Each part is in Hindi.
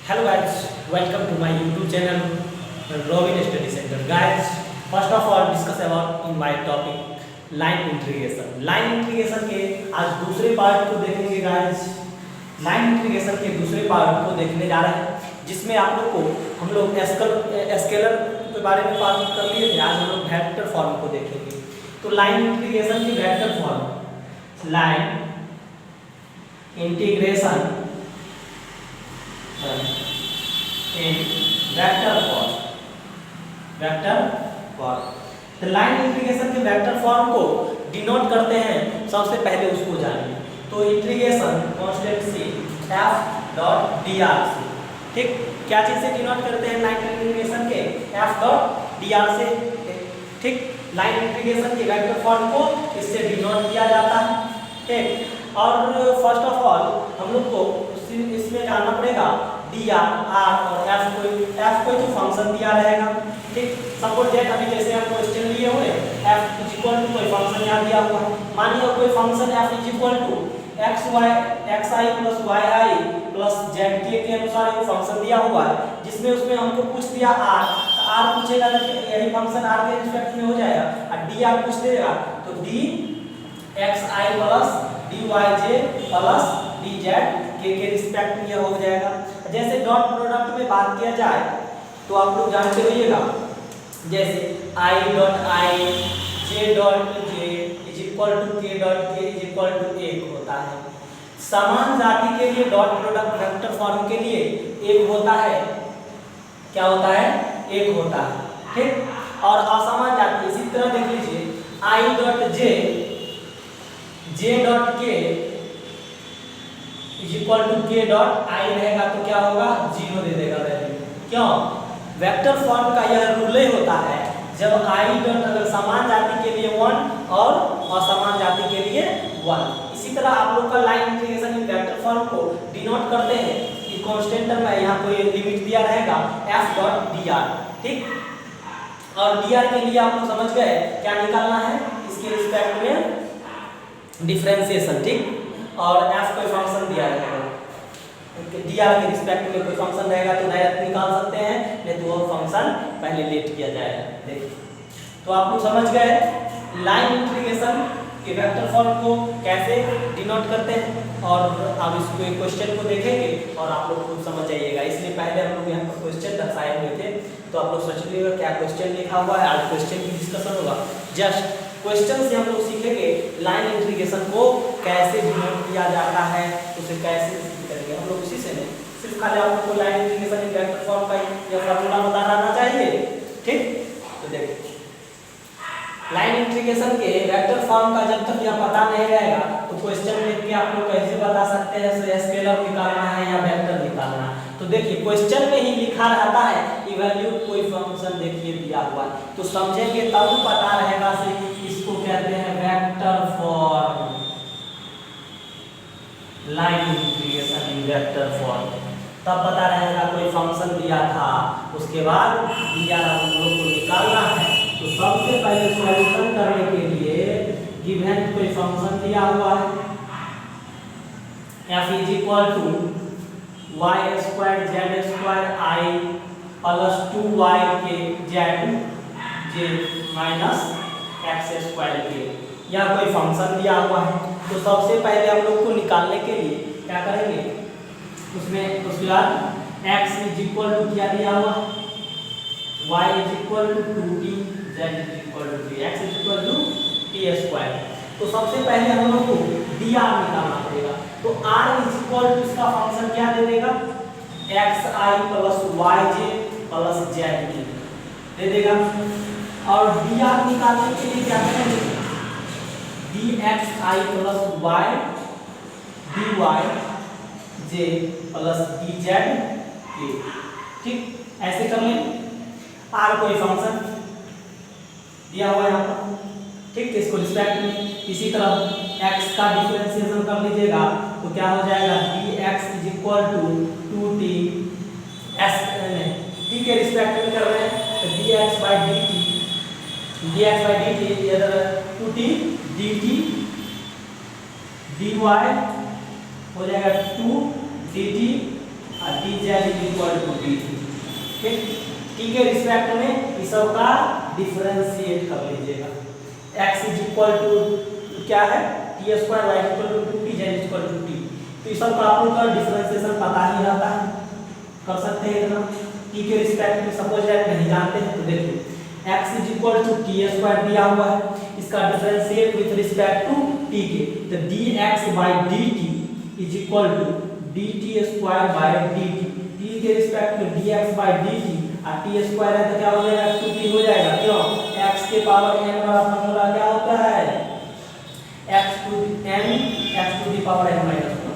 Hello guys, welcome to my YouTube channel Robin Study Center. Guys, first of all discuss about in my topic line integration. Line integration के आज दूसरे पार्ट को देखेंगे गाइस। लाइन इंटीग्रेशन के दूसरे पार्ट को देखने जा रहे हैं, जिसमें आप लोग को हम लोग स्केलर के बारे में बात कर लिए थे। आज हम लोग वेक्टर फॉर्म को देखेंगे। तो लाइन इंटीग्रेशन की vector form, line integration in vector form. तो लाइन इंटीग्रेशन के वेक्टर फॉर्म को डिनोट करते हैं, सबसे पहले उसको जानिए। तो इंटीग्रेशन कांस्टेंट सी f डॉट dr से, ठीक, क्या चीज से डिनोट करते हैं लाइन इंटीग्रेशन के? f डॉट dr से, ठीक। लाइन इंटीग्रेशन के वेक्टर फॉर्म को इससे डिनोट किया जाता है, ठीक। और फर्स्ट ऑफ ऑल हम लोग को इसमें जानना पड़ेगा dr, r और f कोई तो फंक्शन दिया रहेगा, ठीक। सपोज दैट अभी जैसे हम क्वेश्चन लिए हुए f इज इक्वल टू कोई फंक्शन यहाँ दिया हुआ है। मानिए कोई function f is equal to xi plus yi plus zk के अनुसार एक फंक्शन दिया हुआ है, जिसमें उसमें हमको पूछ दिया r। r पूछेगा तो यही फंक्शन r के रिस्पेक्ट में हो जाएगा, और dr पूछ देगा तो dxi plus dyj plus dz के रिस्पेक्ट में हो जाएगा। जैसे डॉट प्रोडक्ट में बात किया जाए तो आप लोग जानते होइएगा, जैसे i dot i j dot j is equal to k dot k is equal to 1 होता है। समान जाति के लिए डॉट प्रोडक्ट वेक्टर फॉर्म के लिए 1 होता है। क्या होता है? 1 होता है, ठीक। और असमान जाति इसी तरह देख लीजिए, i dot j dot k is equal to k dot i रहेगा तो क्या होगा? 0 दे देगा वैल्यू। क्यों? वेक्टर फॉर्म का यह रूल ही होता है, जब i डॉट अगर समान जाति के लिए 1 और असमान जाति के लिए 1। इसी तरह आप लोग का line integration in vector form को डिनोट करते हैं कि कांस्टेंट टर्म में यहाँ कोई लिमिट दिया रहेगा f डॉट dr, ठीक। और dr के लिए आप लोग समझ गए क्या निकालना है, इसके रिस्पेक्ट में डिफरेंशिएशन, ठीक। और f कोई फंक्शन दिया रहेगा, dr के रिस्पेक्ट में कोई फंक्शन रहेगा तो डायरेक्ट निकाल सकते हैं, नहीं तो वो फंक्शन पहले लेट किया जाएगा। देखिए, तो आप लोग समझ गए लाइन इंटीग्रेशन के वेक्टर फॉर्म को कैसे डिनोट करते हैं। और अब इसको एक क्वेश्चन को देखेंगे और आप लोग खुद समझ जाइएगा। इसलिए पहले हम लोग यहाँ पर क्वेश्चन दर्शाए हुए थे, तो आप लोग सोच लीजिएगा क्या क्वेश्चन लिखा हुआ है। आज क्वेश्चन की डिस्कशन होगा। जस्ट क्वेश्चन से हम लोग सीखेंगे लाइन इंटीग्रेशन को कैसे डिनोट किया जाता है, उसे कैसे करेंगे हम लोग। उसी से नहीं, सिर्फ खाली आप लोग को line integration in vector form का यह फार्मूला बता रहना चाहिए, ठीक। तो देखिए, लाइन इंटीग्रेशन के वेक्टर फॉर्म का जब तक यह पता नहीं रहेगा तो क्वेश्चन देख के आप लोग कैसे बता सकते हैं स्केलर निकालना है या वेक्टर निकालना है। तो देखिए, क्वेश्चन में ही लिखा रहता है इवैल्यूएट कोई फंक्शन देखिए दिया हुआ है, तो समझेंगे तब पता रहेगा से इसको कहते हैं vector form, line integration in vector form. तब पता रहेगा कोई फंक्शन दिया था, उसके बाद दिया हम लोग को निकालना है। तो सबसे पहले सॉल्यूशन करने के लिए गिवन कोई फंक्शन दिया हुआ है f is equal to y square z square i plus 2y के z j minus x square के, यह कोई फंक्शन दिया हुआ है। तो सबसे पहले हम लोग को निकालने के लिए क्या करेंगे, उसमें उसके बाद x इज इक्वल टू क्या दिया हुआ, y is equal to 2t, z is equal to 3, x is equal to t square. तो सबसे पहले हम लोग को dr निकालना पड़ेगा। तो r इज इक्वल टू इसका फंक्शन क्या दे देगा, xi plus yj plus zk दे देगा। और dr निकालने के लिए क्या करेंगे, dxi plus y dyj plus dz, ठीक। ऐसे कर लें। r कोई फंक्शन दिया हुआ है यहाँ पर, ठीक, इसको रिस्पेक्ट में। इसी तरह x का डिफरेंशिएशन कर लीजिएगा तो क्या हो जाएगा, dx is equal to 2t, t के रिस्पेक्ट में कर रहे हैं तो dx बाई dt इधर 2t dt dy हो जाएगा 2 dt और d z is equal to d t. ठीक, टी के रिस्पेक्ट में इस सब का डिफरेंशिएट कर लीजिएगा। x इज इक्वल टू क्या है t square, y equal to 2t, z equal to t। तो इस सब का आप लोग का डिफरेंशिएशन पता ही रहता है, कर सकते हैं इतना। टी के रिस्पेक्ट में सपोज दैट नहीं जानते हैं तो देखिए x is equal to t square दिया हुआ है, इसका differentiate with respect to t के, तो dx by dt is equal to dt square by dt। t के रिस्पेक्ट में dx बाय dt और t स्क्वायर है तो क्या हो जाएगा 2t हो जाएगा। क्यों, x के पावर n वाला फॉर्मूला क्या होता है x to the power n minus 1।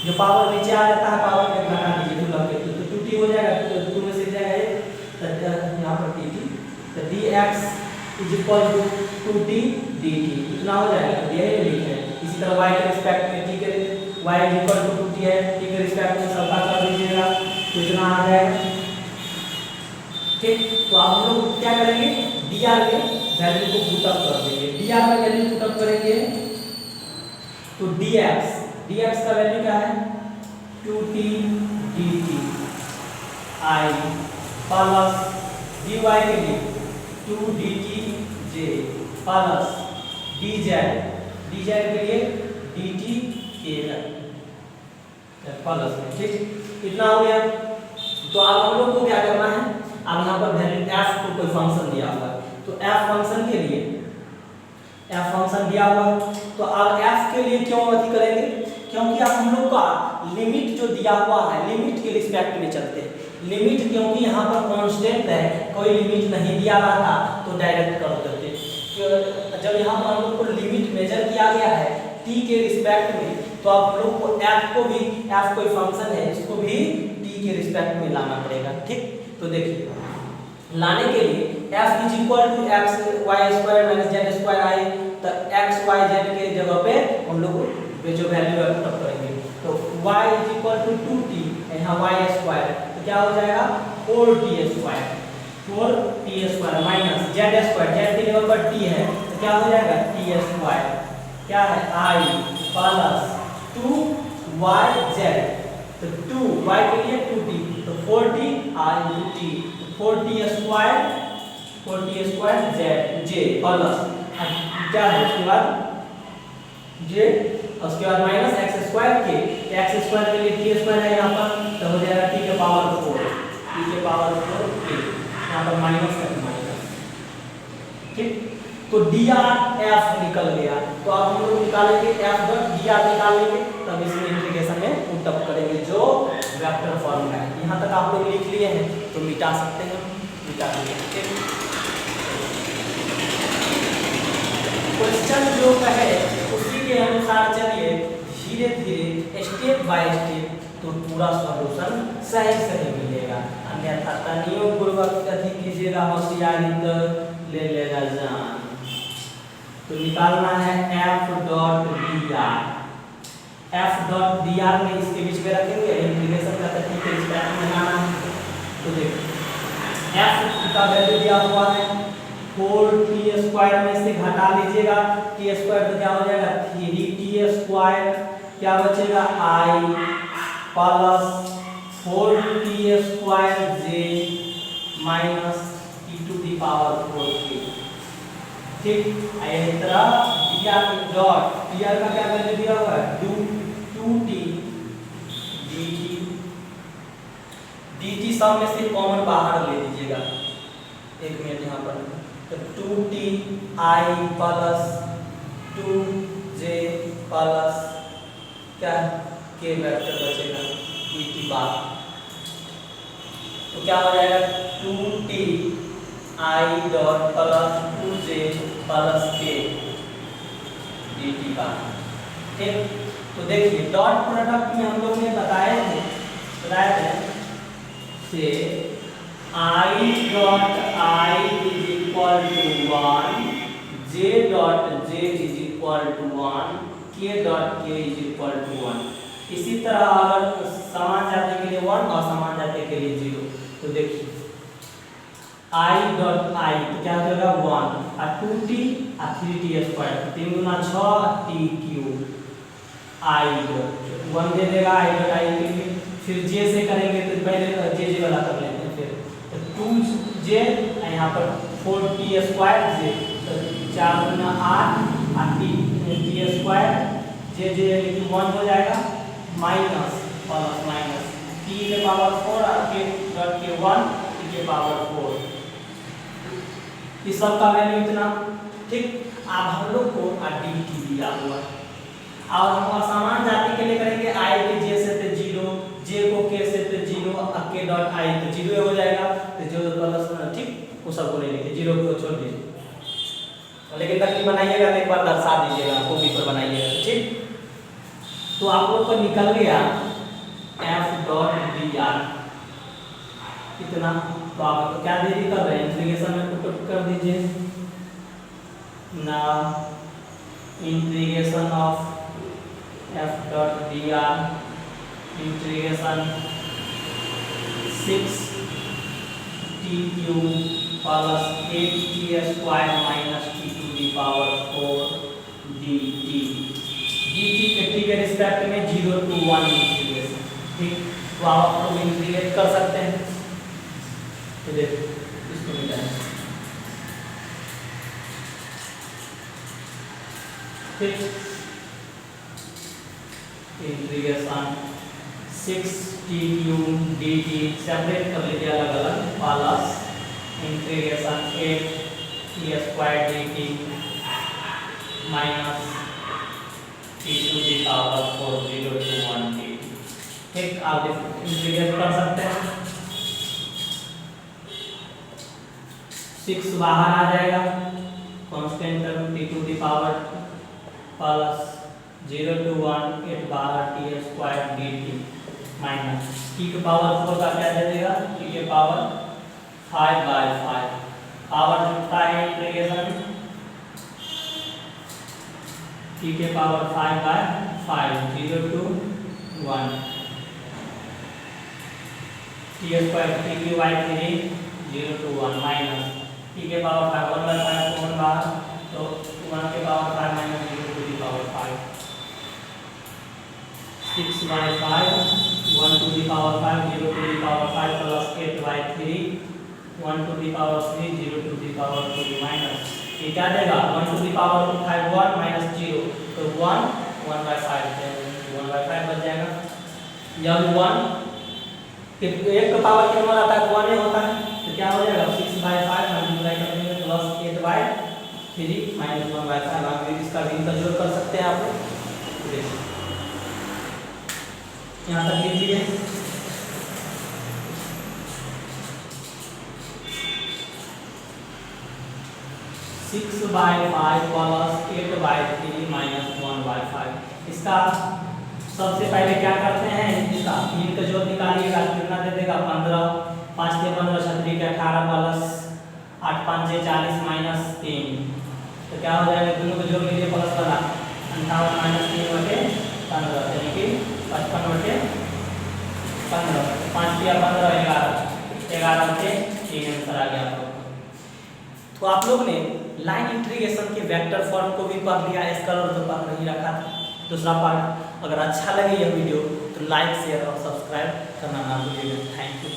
जो पावर नीचे आ जाता है पावर में घटा दीजिए तो लग तो 2t हो जाएगा, तो 2 में से जाएगा ये तो यहां पर dt, तो dx is equal to 2t dt इतना हो जाएगा। तो ये लिखे इसी तरह y के रिस्पेक्ट में t के y is equal to 2t है, t के रिस्पेक्ट में सबका कर दीजिएगा तो इतना आ जाएगा। ठीक, तो आप लोग क्या करेंगे dr के वैल्यू को पुट अप कर देंगे। dr का वैल्यू पुट अप करेंगे तो dx का वैल्यू क्या है 2t dt i plus dy के लिए 2 dt j प्लस dz के लिए dt k प्लस में। ठीक, इतना हो गया। तो अब हम लोग को क्या करना है, अब यहाँ पर वैल्यू f को कोई फंक्शन दिया हुआ है, तो f फंक्शन के लिए f फंक्शन दिया हुआ है, तो अब f के लिए क्यों अति करेंगे, क्योंकि अब हम लोग का लिमिट जो दिया हुआ है लिमिट के रिस्पेक्ट में चलते हैं। लिमिट क्योंकि यहाँ पर कांस्टेंट है, कोई लिमिट नहीं दिया रहा था तो डायरेक्ट कर देते। जब यहाँ पर हम लोग को लिमिट मेजर किया गया है t के रिस्पेक्ट में, तो आप लोग को f को भी, f कोई फंक्शन है इसको भी t के रिस्पेक्ट में लाना पड़ेगा। ठीक, तो देखिए लाने के लिए f is equal to x y square minus z square आए, तो x y z के जगह पे हम लोग जो वैल्यू है पुट करेंगे। तो y is equal to 2t, यहाँ y स्क्वायर तो क्या हो जाएगा 4t square minus z square, z के जगह पर t है तो क्या हो जाएगा t स्क्वायर, क्या है i प्लस 2yz, तो 2y के लिए 2t तो 4t i into t, तो 4t स्क्वायर j प्लस क्या है उसके बाद j, उसके बाद माइनस x स्क्वायर के, x स्क्वायर के लिए t स्क्वायर है यहाँ पर तो हो जाएगा t के पावर 4 k, यहाँ पर माइनस का माइनस। ठीक, तो dr f निकल गया, तो अब हम लोग निकालेंगे f डॉट dr निकालेंगे, तब इसमें इंटीग्रेशन में पुट अप करेंगे जो वेक्टर फॉर्म है। यहाँ तक आप लोग लिख लिए हैं तो मिटा सकते हैं, मिटा देंगे। क्वेश्चन जो कहे उसी के अनुसार चलिए धीरे धीरे स्टेप बाय स्टेप तो पूरा सॉल्यूशन सही मिलेगा, अन्यथा तनियों पूर्वक अति कीजिएगा होशियारी तो ले लेगा जान। तो निकालना है f डॉट dr में इसके बीच में रखेंगे इंटीग्रेशन का तरीके के रिस्पेक्ट में लाना है। तो देखिए f का वैल्यू दिया हुआ है 4t स्क्वायर में से घटा लीजिएगा t स्क्वायर तो क्या हो जाएगा 3t स्क्वायर, क्या बचेगा i plus 4t square j minus t to the power 4k। ठीक, इस तरह dr डॉट dr का क्या वैल्यू दिया हुआ है 2t dt सब में से कॉमन बाहर ले लीजिएगा, एक मिनट यहाँ पर, तो 2t i plus 2j plus क्या k वेक्टर बचेगा dt बार, तो क्या हो जाएगा 2t i dot plus 2j plus k dt बार। ठीक, तो देखिए डॉट प्रोडक्ट में हम लोग ने बताए थे से i dot i is equal to 1, j dot j is equal to 1, k dot k is equal to 1। इसी तरह अगर समान जाति के लिए 1 और समान जाति के लिए 0, तो देखिए i डॉट i तो क्या हो जाएगा 1 और 2t और 3t square, 3 Guna 6 t cube, i dot 1 दे देगा i डॉट i के लिए, फिर जे से करेंगे तो पहले जे वाला कर लेते हैं। फिर तो 2j यहाँ पर 4t² तो 4 गुना 8 और t² जे लेकिन 1 हो जाएगा माइनस प्लस माइनस t के पावर 4 और के डॉट के 1 t के पावर 4 इस सब का वैल्यू इतना। ठीक, अब हम लोग को dt दिया हुआ है और हम असमान जाति के लिए करेंगे i के j से तो 0, j को k से तो 0 और k डॉट i तो 0 हो जाएगा। तो जो प्लस ठीक वो सब को ले लेंगे, 0 को छोड़ दीजिए, लेकिन तकलीफ बनाइएगा तो एक बार दर्शा दीजिएगा, कॉपी पर बनाइएगा। ठीक, तो आप लोग को निकल गया f डॉट dr कितना। तो आप क्या देरी कर रहे हैं, इंटीग्रेशन में पुट कर दीजिए ना। Integration of f dot dr integration 6t³ plus 8t² minus t to the power 4 dt। dt के रिस्पेक्ट में 0 to 1 इंटीग्रेशन। ठीक, तो आप लोग इंटीग्रेट कर सकते हैं। तो देखो इसको मिटाएं। ठीक, इंटीग्रेशन 6t³ dt सेपरेट कर लीजिए अलग अलग plus integration 8t² dt minus t to the power 4 0 to 1 dt। ठीक, आप इंटीग्रेट कर सकते हैं। 6 बाहर आ जाएगा, constant term t to the power plus 0 to 1 8 बाहर t² dt माइनस t के पावर 4 का क्या दे देगा, t के पावर 5/5 पावर जुड़ता है इंटीग्रेशन t के power 5/5 0 to 1 t²3 0 to 1 minus t के पावर 5 1/5 को 1 बाहर तो 1 के power 5 minus 0 to the power 5 6/5 1 to the power 5 0 to the power 5 plus 8/3 1 to the power 3 0 to the power 3 minus ये क्या देगा 1 to दी पावर 5 1 माइनस 0 तो 1 1/5 1/5 बच जाएगा। जब 1 के एक का पावर कितना आता है 1 ही होता है तो क्या हो जाएगा 6/5 मल्टीप्लाई कर देंगे प्लस 8/3 माइनस 1/5। आप इसका भी जोड़ कर सकते हैं। आप देखिए यहाँ तक लीजिए 6/5 प्लस 8/3 माइनस 1/5। इसका सबसे पहले क्या करते हैं, इसका 3 का जोड़ निकालिएगा कितना दे देगा 15 5 के 15 36 के 18 प्लस 8 5 6 40 माइनस 3 तो क्या हो जाएगा, दोनों को जोड़ लीजिए प्लस वाला 58 माइनस 3/15 यानी कि 55/15 5 किया 15 11 से 3 आंसर आ गया आप लोग। तो आप लोग ने लाइन इंटीग्रेशन के वेक्टर फॉर्म को भी पढ़ लिया, स्केलर तो पढ़ नहीं रखा था। दूसरा पार्ट अगर अच्छा लगे यह वीडियो तो लाइक शेयर और सब्सक्राइब करना ना भूलिएगा। Thank you.